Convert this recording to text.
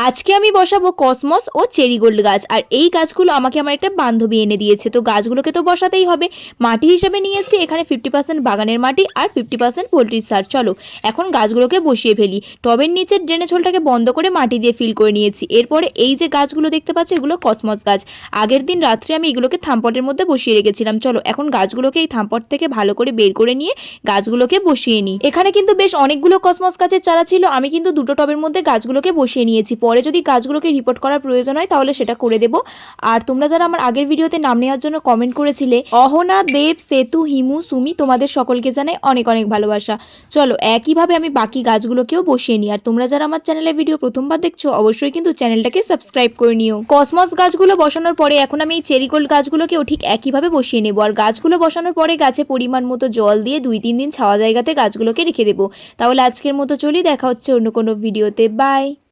আজকে আমি বসাবো কসমস ও চেরি গোল্ড গাছ। আর এই গাছগুলো আমাকে আমার একটা বান্ধবী এনে দিয়েছে, তো গাছগুলোকে তো বসাতেই হবে। মাটি হিসেবে নিয়েছি এখানে 50% বাগানের মাটি আর 50% পোলট্রির সার। চলো এখন গাছগুলোকে বসিয়ে ফেলি। টবের নিচের ড্রেনেজ হোলটাকে বন্ধ করে মাটি দিয়ে ফিল করে নিয়েছি। এরপরে এই যে গাছগুলো দেখতে পাচ্ছ, এগুলো কসমস গাছ। আগের দিন রাত্রে আমি এগুলোকে থামপটের মধ্যে বসিয়ে রেখেছিলাম। চলো এখন গাছগুলোকে এই থামপট থেকে ভালো করে বের করে নিয়ে গাছগুলোকে বসিয়ে নিই। এখানে কিন্তু বেশ অনেকগুলো কসমস গাছের চারা ছিল, আমি কিন্তু দুটো টবের মধ্যে গাছগুলোকে বসিয়ে নিয়েছি। পরে যদি গাছগুলোকে রিপোর্ট করার প্রয়োজন হয় তাহলে সেটা করে দেব। আর তোমরা যারা আমার আগের ভিডিওতে নাম নেওয়ার জন্য কমেন্ট করেছিলে, অহনা, দেব, সেতু, হিমু, সুমি, তোমাদের সকলকে জানাই অনেক অনেক ভালোবাসা। চলো একইভাবে আমি বাকি গাছগুলোকেও বসিয়ে নিই। আর তোমরা যারা আমার চ্যানেলে ভিডিও প্রথমবার দেখছো অবশ্যই কিন্তু চ্যানেলটাকে সাবস্ক্রাইব করে নিও। কসমস গাছগুলো বসানোর পরে এখন আমি এই চেরিগোল্ড গাছগুলোকেও ঠিক একইভাবে বসিয়ে নেব। আর গাছগুলো বসানোর পরে গাছে পরিমাণ মতো জল দিয়ে 2-3 দিন ছাওয়া জায়গাতে গাছগুলোকে রেখে দেবো। তাহলে আজকের মতো চলি, দেখা হচ্ছে অন্য কোনো ভিডিওতে। বাই।